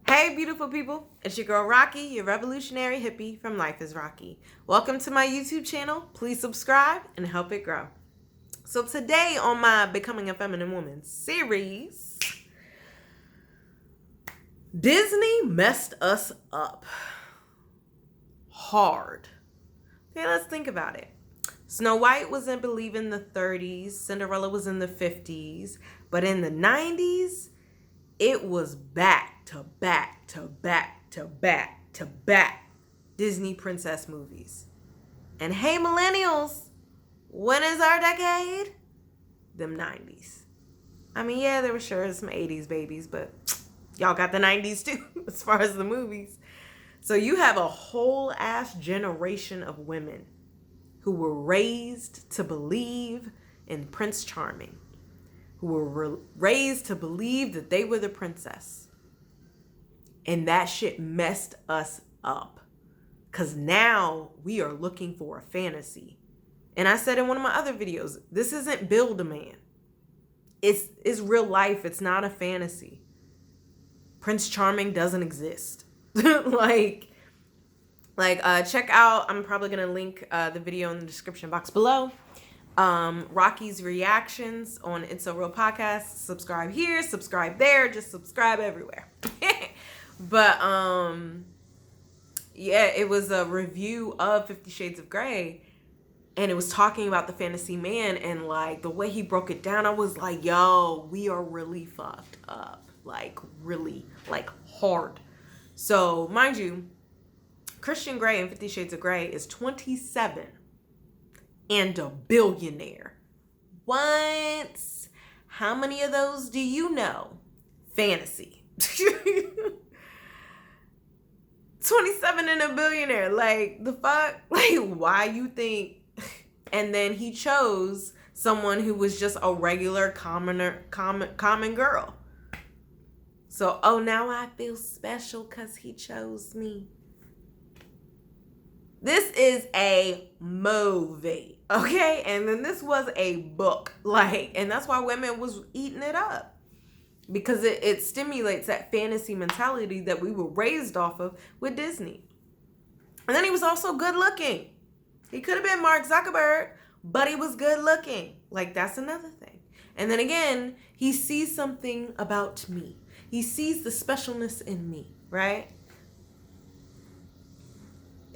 Hey, beautiful people. It's your girl, Rocqi, your revolutionary hippie from Life is Rocqi. Welcome to my YouTube channel. Please subscribe and help it grow. So today on my Becoming a Feminine Woman series, Disney messed us up hard. Okay, let's think about it. Snow White was in, believe, in the 30s. Cinderella was in the 50s. But in the 90s, it was back to back to back to back to back Disney princess movies. And hey, millennials, when is our decade? Them 90s. I mean, yeah, there were sure some 80s babies, but y'all got the 90s too, as far as the movies. So you have a whole ass generation of women who were raised to believe in Prince Charming, who were raised to believe that they were the princess. And that shit messed us up. Because now we are looking for a fantasy. And I said in one of my other videos, this isn't Build-A-Man. It's real life. It's not a fantasy. Prince Charming doesn't exist. Check out, I'm probably going to link the video in the description box below. Rocqi's reactions on It's a Real Podcast. Subscribe here, subscribe there, just subscribe everywhere. But it was a review of 50 Shades of Grey, and it was talking about the fantasy man, and like the way he broke it down, I was like, yo, we are really fucked up. Like really, like hard. So mind you, Christian Grey in 50 Shades of Grey is 27 and a billionaire. What? How many of those do you know? Fantasy. 27 and a billionaire. Like, the fuck? Like, why you think? And then he chose someone who was just a regular common girl. So, oh, now I feel special because he chose me. This is a movie, okay? And then this was a book. And that's why women was eating it up. Because it stimulates that fantasy mentality that we were raised off of with Disney. And then he was also good looking. He could have been Mark Zuckerberg, but he was good looking. Like, that's another thing. And then again, he sees something about me. He sees the specialness in me, right?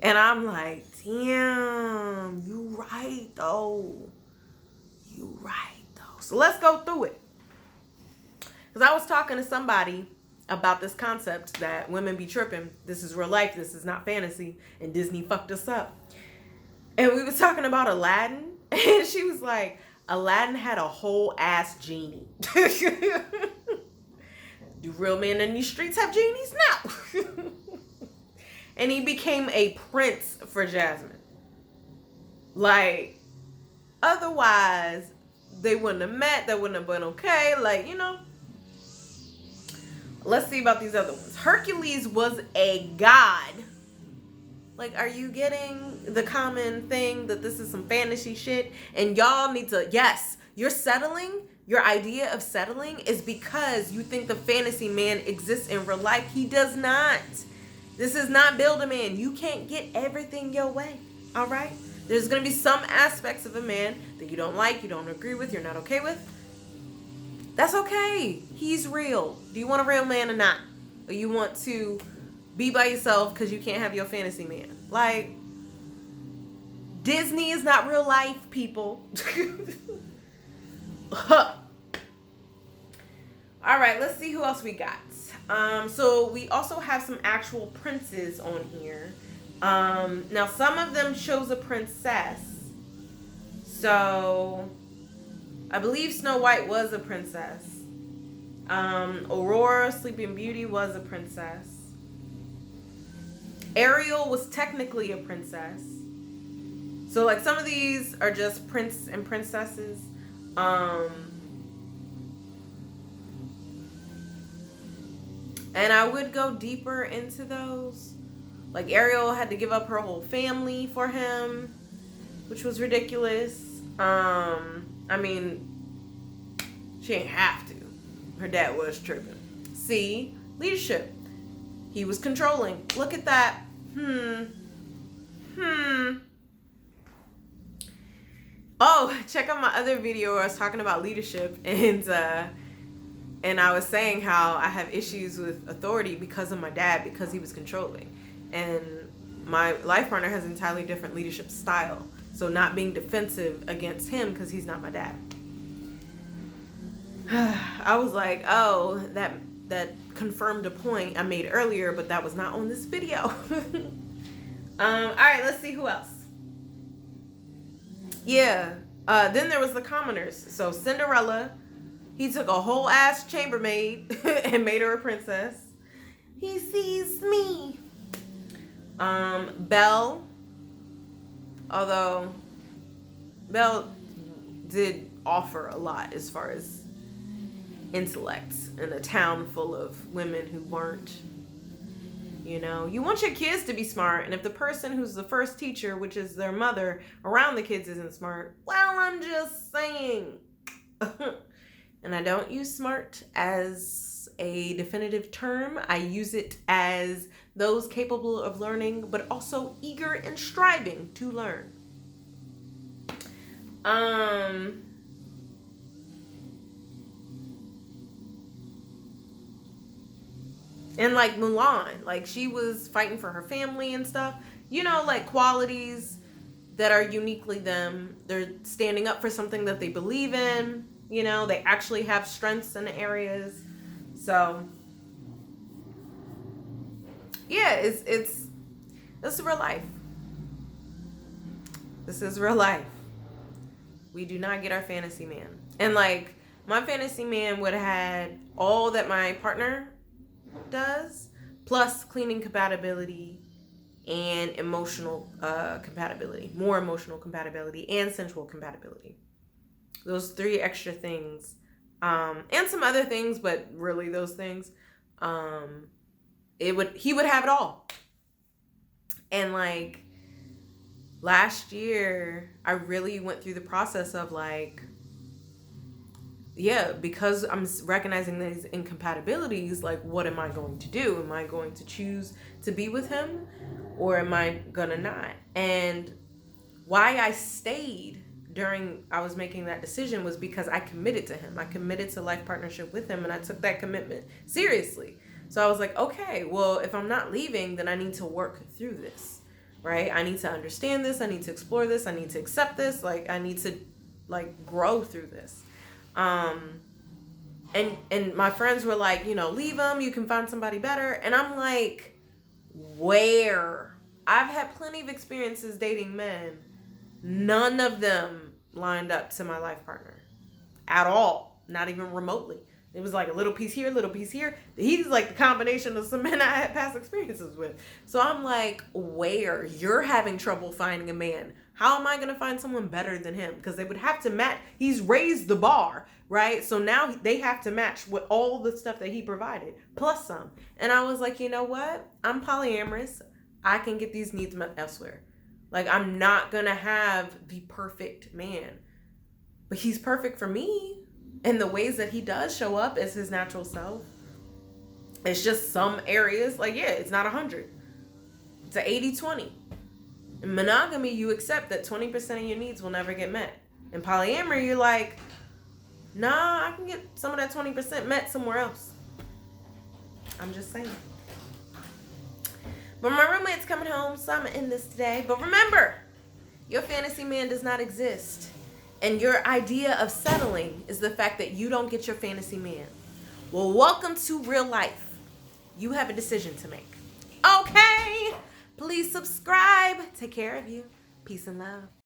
And I'm like, damn, you right, though. You right, though. So let's go through it. Because I was talking to somebody about this concept that women be tripping. This is real life. This is not fantasy. And Disney fucked us up. And we was talking about Aladdin. And she was like, Aladdin had a whole ass genie. Do real men in these streets have genies? No. And he became a prince for Jasmine. Like, otherwise, they wouldn't have met. That wouldn't have been okay. Like, you know. Let's see about these other ones. Hercules was a god. Like, are you getting the common thing that this is some fantasy shit? And y'all need to, yes, you're settling. Your idea of settling is because you think the fantasy man exists in real life. He does not. This is not Build-A-Man. You can't get everything your way. All right? There's going to be some aspects of a man that you don't like, you don't agree with, you're not okay with. That's okay. He's real. Do you want a real man or not? Or you want to be by yourself because you can't have your fantasy man? Like, Disney is not real life, people. All right, let's see who else we got. So we also have some actual princes on here. Now, some of them chose a princess. So I believe Snow White was a princess. Aurora, Sleeping Beauty was a princess. Ariel was technically a princess. So, like, some of these are just prince and princesses. And I would go deeper into those. Like, Ariel had to give up her whole family for him, which was ridiculous. I mean, she ain't have to. Her dad was tripping. See, leadership. He was controlling. Look at that. Oh, check out my other video where I was talking about leadership, and I was saying how I have issues with authority because of my dad, because he was controlling. And my life partner has an entirely different leadership style. So not being defensive against him because he's not my dad. I was like, oh, that confirmed a point I made earlier, but that was not on this video. All right, let's see who else. Yeah. Then there was the commoners. So Cinderella, he took a whole ass chambermaid and made her a princess. He sees me. Belle, although Belle did offer a lot as far as intellect in a town full of women who weren't. You know, you want your kids to be smart, and if the person who's the first teacher, which is their mother, around the kids isn't smart, well, I'm just saying. And I don't use smart as a definitive term. I use it as those capable of learning, but also eager and striving to learn. And like Mulan, like she was fighting for her family and stuff. You know, like qualities that are uniquely them. They're standing up for something that they believe in. You know, they actually have strengths in areas. So, yeah, it's real life. This is real life. We do not get our fantasy man. And like, my fantasy man would have had all that my partner does, plus cleaning compatibility and emotional compatibility, more emotional compatibility and sensual compatibility. Those 3 extra things, and some other things, but really those things, he would have it all. And like last year, I really went through the process of like, yeah, because I'm recognizing these incompatibilities, like, what am I going to do? Am I going to choose to be with him, or am I gonna not? And why I stayed during I was making that decision was because I committed to him. I committed to life partnership with him, and I took that commitment seriously. So I was like, okay, well, if I'm not leaving, then I need to work through this, right? I need to understand this. I need to explore this. I need to accept this. Like, I need to like grow through this. And my friends were like, you know, leave him, you can find somebody better. And I'm like, where? I've had plenty of experiences dating men. None of them lined up to my life partner at all. Not even remotely. It was like a little piece here, a little piece here. He's like the combination of some men I had past experiences with. So I'm like, where? You're having trouble finding a man. How am I going to find someone better than him? Because they would have to match. He's raised the bar, right? So now they have to match with all the stuff that he provided, plus some. And I was like, you know what? I'm polyamorous. I can get these needs met elsewhere. Like, I'm not going to have the perfect man. But he's perfect for me. And the ways that he does show up as his natural self. It's just some areas, like, yeah, it's not 100. It's an 80-20. In monogamy, you accept that 20% of your needs will never get met. In polyamory, you're like, nah, I can get some of that 20% met somewhere else. I'm just saying. But my roommate's coming home, so I'm going to end this today. But remember, your fantasy man does not exist. And your idea of settling is the fact that you don't get your fantasy man. Well, welcome to real life. You have a decision to make. Okay. Please subscribe. Take care of you. Peace and love.